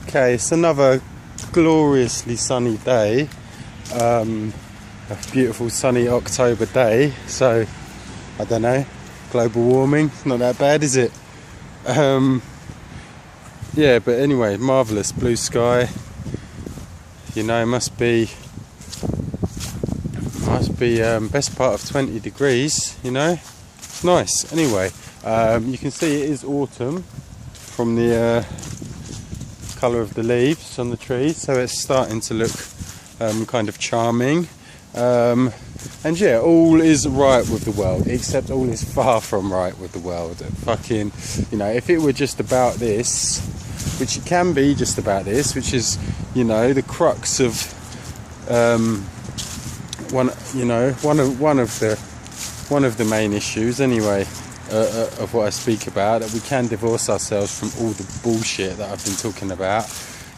Okay, it's another gloriously sunny day, a beautiful sunny October day, so I don't know, global warming, not that bad, is it? Yeah, but anyway, marvellous blue sky, you know, must be best part of 20 degrees, you know, it's nice. Anyway, you can see it is autumn from the colour of the leaves on the trees, so it's starting to look kind of charming, and yeah, all is right with the world, except all is far from right with the world. Fucking, you know, if it were just about this, which it can be just about this, which is, you know, the crux of one of the main issues anyway, of what I speak about, that we can divorce ourselves from all the bullshit that I've been talking about,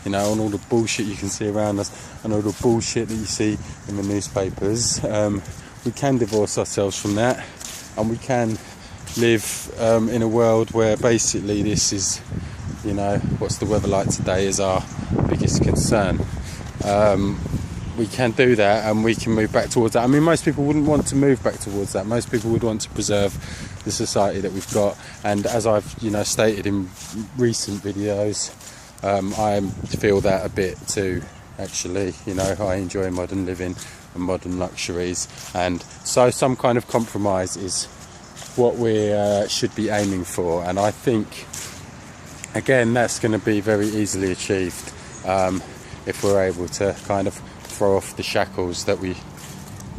you know, and all the bullshit you can see around us, and all the bullshit that you see in the newspapers. We can divorce ourselves from that, and we can live in a world where basically this is, you know, what's the weather like today is our biggest concern. We can do that, and we can move back towards that. I mean, most people wouldn't want to move back towards that. Most people would want to preserve the society that we've got, and as I've, you know, stated in recent videos, I feel that a bit too, actually. You know, I enjoy modern living and modern luxuries, and so some kind of compromise is what we should be aiming for, and I think, again, that's going to be very easily achieved if we're able to kind of throw off the shackles that we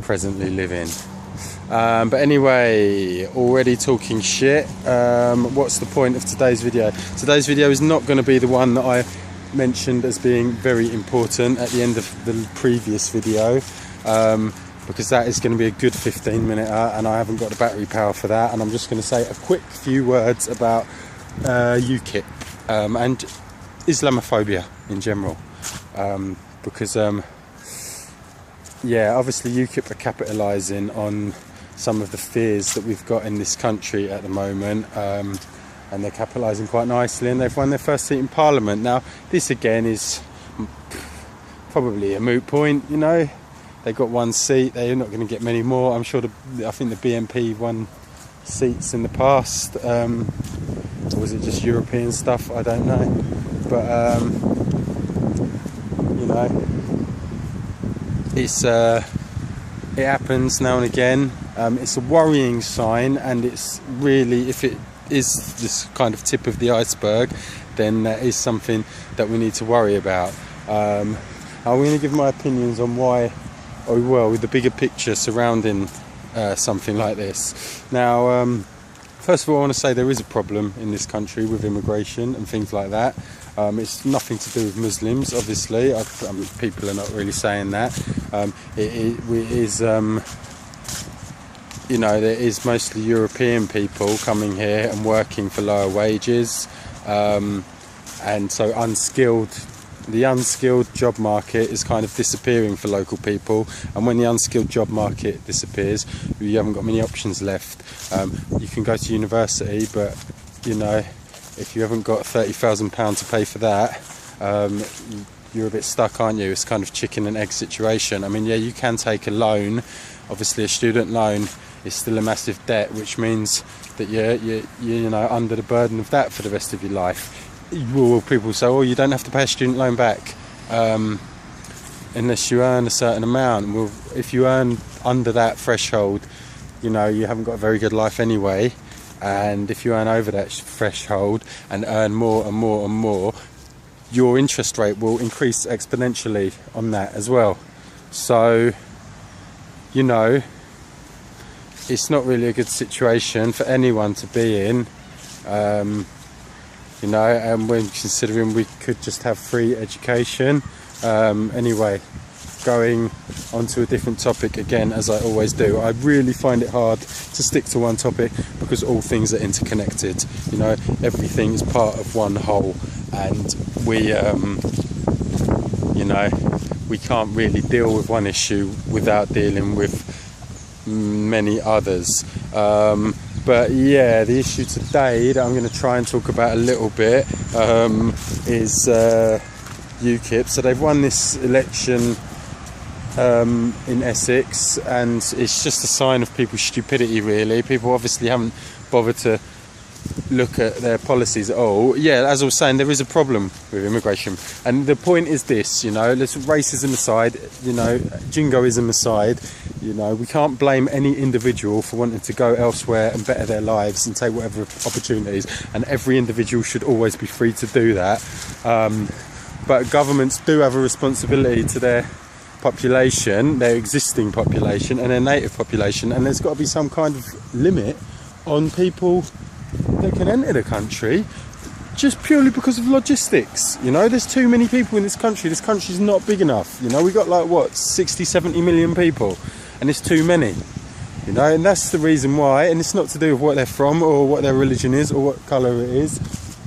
presently live in. But anyway, already talking shit. What's the point of today's video? Today's video is not going to be the one that I mentioned as being very important at the end of the previous video, because that is going to be a good 15-minute, and I haven't got the battery power for that, and I'm just going to say a quick few words about UKIP and Islamophobia in general, because yeah, obviously UKIP are capitalising on some of the fears that we've got in this country at the moment, and they're capitalising quite nicely, and they've won their first seat in Parliament. Now, this again is probably a moot point, you know. They got one seat, they're not going to get many more. I'm sure I think the BNP won seats in the past, or was it just European stuff? I don't know, but you know, it's it happens now and again. It's a worrying sign, and it's really, if it is this kind of tip of the iceberg, then that is something that we need to worry about. I'm going to give my opinions on why, or well, with the bigger picture surrounding something like this. Now, first of all, I want to say there is a problem in this country with immigration and things like that. It's nothing to do with Muslims, obviously. People are not really saying that. It is, you know, there is mostly European people coming here and working for lower wages, and so the unskilled job market is kind of disappearing for local people, and when the unskilled job market disappears, you haven't got many options left. You can go to university, but, you know, if you haven't got £30,000 to pay for that, you're a bit stuck, aren't you? It's kind of chicken and egg situation. I mean, yeah, you can take a loan. Obviously, a student loan is still a massive debt, which means that you're you know, under the burden of that for the rest of your life. Well, people say, oh, you don't have to pay a student loan back unless you earn a certain amount. Well, if you earn under that threshold, you know, you haven't got a very good life anyway. And if you earn over that threshold and earn more and more and more, your interest rate will increase exponentially on that as well. So, you know, it's not really a good situation for anyone to be in, you know, and when considering we could just have free education. Anyway, going on to a different topic again, as I always do. I really find it hard to stick to one topic because all things are interconnected. You know, everything is part of one whole, and we, you know, we can't really deal with one issue without dealing with many others. But yeah, the issue today that I'm going to try and talk about a little bit is UKIP. So they've won this election in Essex, and it's just a sign of people's stupidity, really. People obviously haven't bothered to look at their policies at all. Yeah, as I was saying, there is a problem with immigration, and the point is this, you know, let's racism aside, you know, jingoism aside, you know, we can't blame any individual for wanting to go elsewhere and better their lives and take whatever opportunities, and every individual should always be free to do that, but governments do have a responsibility to their population, their existing population and their native population, and there's got to be some kind of limit on people that can enter the country just purely because of logistics. You know, there's too many people in this country's not big enough. You know, we got like what, 60-70 million people, and it's too many, you know, and that's the reason why. And it's not to do with what they're from or what their religion is or what colour it is.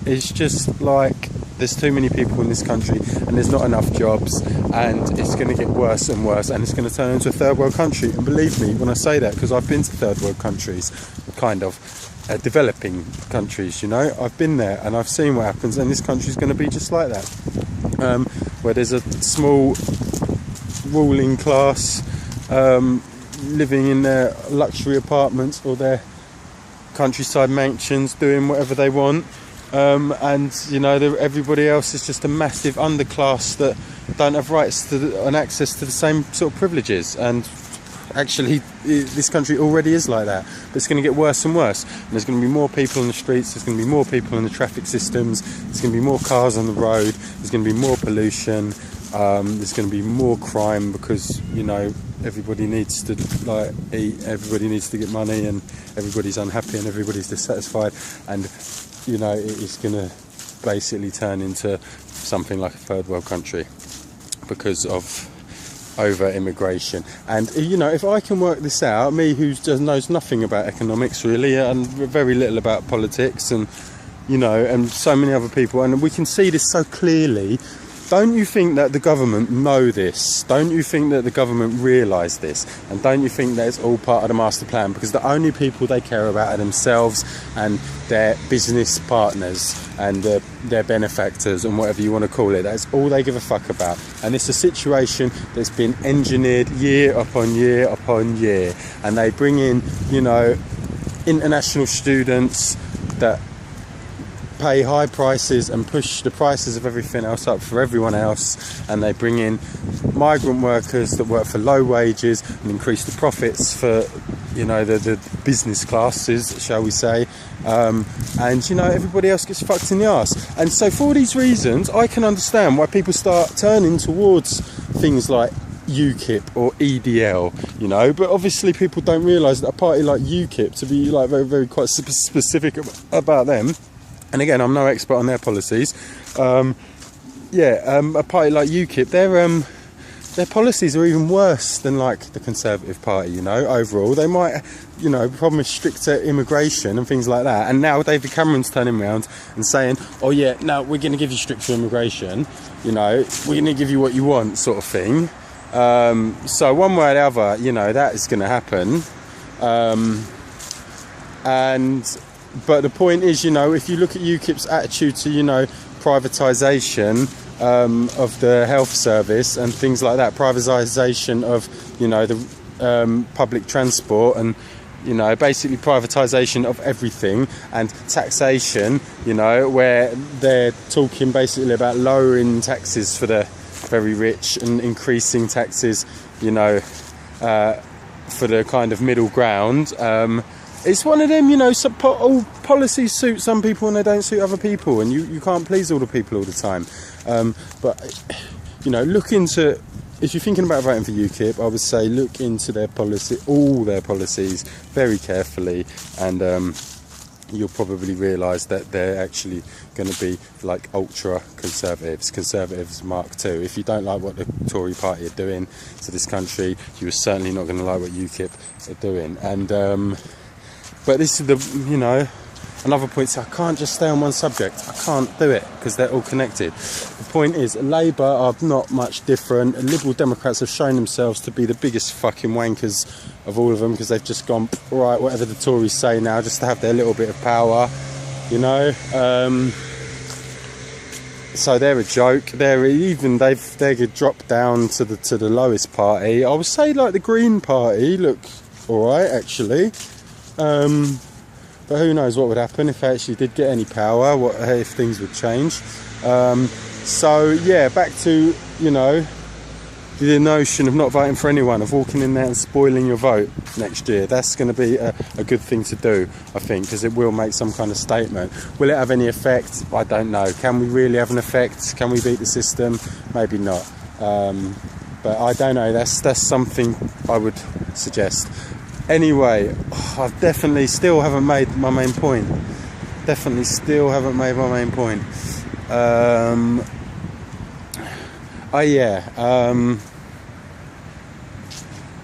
It's just like there's too many people in this country and there's not enough jobs, and it's going to get worse and worse, and it's going to turn into a third world country. And believe me when I say that, because I've been to third world countries, kind of developing countries, you know, I've been there and I've seen what happens, and this country's going to be just like that, where there's a small ruling class living in their luxury apartments or their countryside mansions doing whatever they want. And you know, everybody else is just a massive underclass that don't have rights to and access to the same sort of privileges. And actually, this country already is like that, but it's going to get worse and worse. And there's going to be more people in the streets, there's going to be more people in the traffic systems, there's going to be more cars on the road, there's going to be more pollution, there's going to be more crime, because, you know, everybody needs to like eat, everybody needs to get money, and everybody's unhappy and everybody's dissatisfied, and you know, it is going to basically turn into something like a third world country because of over immigration. And you know, if I can work this out, me who just knows nothing about economics really, and very little about politics, and you know, and so many other people, and we can see this so clearly. Don't you think that the government know this? Don't you think that the government realise this? And don't you think that it's all part of the master plan? Because the only people they care about are themselves and their business partners and their benefactors and whatever you want to call it. That's all they give a fuck about. And it's a situation that's been engineered year upon year upon year. And they bring in, you know, international students that pay high prices and push the prices of everything else up for everyone else, and they bring in migrant workers that work for low wages and increase the profits for, you know, the business classes, shall we say, and you know, everybody else gets fucked in the arse. And so for these reasons, I can understand why people start turning towards things like UKIP or EDL, you know, but obviously people don't realise that a party like UKIP, to be like very, very quite specific about them, and again, I'm no expert on their policies. A party like UKIP, their policies are even worse than like the Conservative Party. You know, overall, they might, you know, promise stricter immigration and things like that. And now David Cameron's turning around and saying, "Oh yeah, no, we're going to give you stricter immigration. You know, we're going to give you what you want," sort of thing. So one way or the other, you know, that is going to happen. But the point is, you know, if you look at UKIP's attitude to, you know, privatisation of the health service and things like that, privatisation of, you know, the public transport, and, you know, basically privatisation of everything, and taxation, you know, where they're talking basically about lowering taxes for the very rich and increasing taxes, you know, for the kind of middle ground. It's one of them, you know, all policies suit some people and they don't suit other people, and you can't please all the people all the time. But, you know, look into, if you're thinking about voting for UKIP, I would say look into their policy, all their policies, very carefully, and you'll probably realise that they're actually going to be like ultra conservatives Mark II. If you don't like what the Tory party are doing to this country, you're certainly not going to like what UKIP are doing. And but this is the, you know, another point. So I can't just stay on one subject. I can't do it because they're all connected. The point is, Labour are not much different. Liberal Democrats have shown themselves to be the biggest fucking wankers of all of them, because they've just gone, right, whatever the Tories say now, just to have their little bit of power, you know. So they're a joke. They could drop down to the lowest party. I would say like the Green Party look all right actually, but who knows what would happen if they actually did get any power? What if things would change? So yeah, back to the notion of not voting for anyone, of walking in there and spoiling your vote next year. That's going to be a good thing to do, I think, because it will make some kind of statement. Will it have any effect? I don't know. Can we really have an effect? Can we beat the system? Maybe not. But I don't know. That's something I would suggest. Anyway, I definitely still haven't made my main point.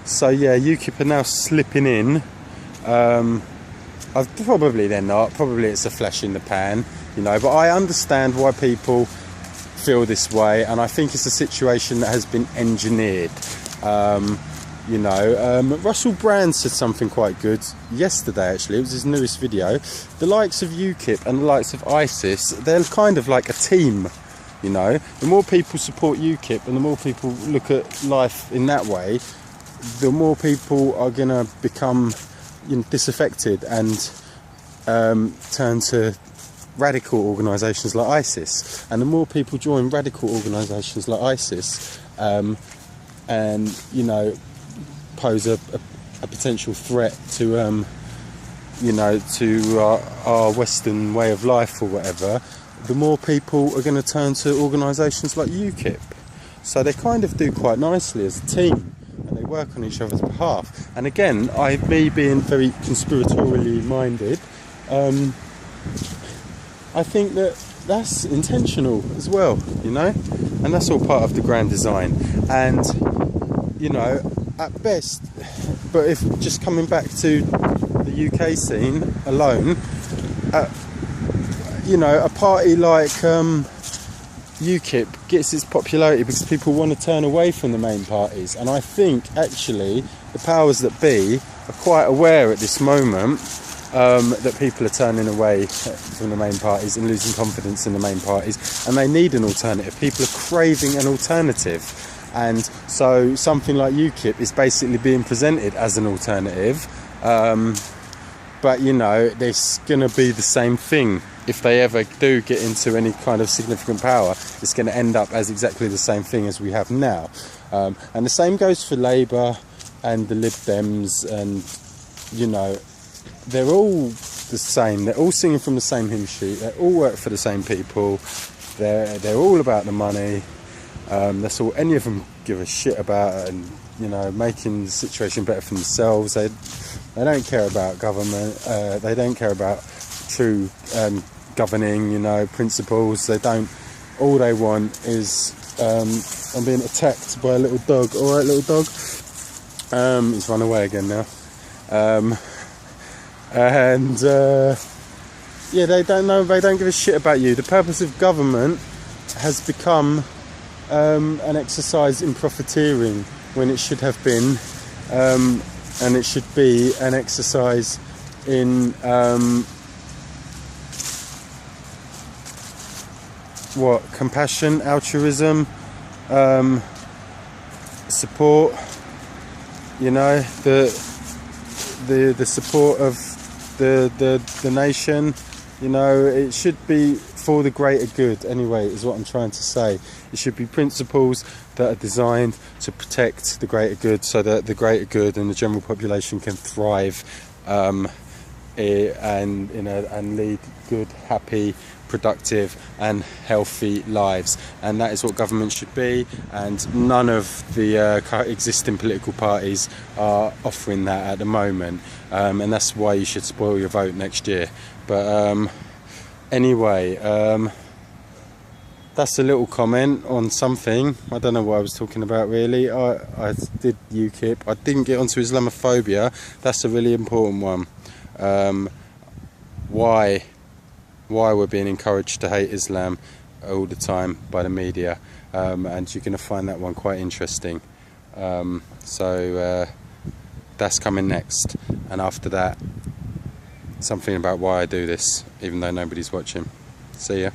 So yeah, UKIP are now slipping in. Probably they're not. Probably it's a flash in the pan, But I understand why people feel this way, and I think it's a situation that has been engineered. Russell Brand said something quite good yesterday. Actually, it was his newest video. The likes of UKIP and the likes of ISIS, they're kind of like a team. The more people support UKIP and the more people look at life in that way, the more people are going to become disaffected and turn to radical organisations like ISIS. And the more people join radical organisations like ISIS and pose a potential threat to our Western way of life or whatever, the more people are going to turn to organisations like UKIP. So they kind of do quite nicely as a team, and they work on each other's behalf. And again, me being very conspiratorially minded, I think that's intentional as well, and that's all part of the grand design. And at best, but if just coming back to the UK scene alone, a party like UKIP gets its popularity because people want to turn away from the main parties. And I think actually the powers that be are quite aware at this moment that people are turning away from the main parties and losing confidence in the main parties, and they need an alternative. People are craving an alternative, and so something like UKIP is basically being presented as an alternative. But there's going to be the same thing. If they ever do get into any kind of significant power, it's going to end up as exactly the same thing as we have now. And the same goes for Labour and the Lib Dems, and they're all the same. They're all singing from the same hymn sheet. They all work for the same people. They're all about the money. That's all any of them give a shit about, and making the situation better for themselves. They don't care about government. They don't care about true governing, principles. They don't. All they want is I'm being attacked by a little dog. All right, little dog. He's run away again now. They don't know. They don't give a shit about you. The purpose of government has become an exercise in profiteering when it should have been, and it should be an exercise in compassion, altruism, support. The support of the nation. It should be for the greater good. Anyway, is what I'm trying to say. It should be principles that are designed to protect the greater good, so that the greater good and the general population can thrive, and lead good, happy, productive and healthy lives. And that is what government should be, and none of the existing political parties are offering that at the moment, and that's why you should spoil your vote next year. But anyway, that's a little comment on something. I don't know what I was talking about really. I did UKIP. I didn't get onto Islamophobia. That's a really important one. Why we're being encouraged to hate Islam all the time by the media, and you're going to find that one quite interesting. So that's coming next, and after that, something about why I do this, even though nobody's watching. See ya.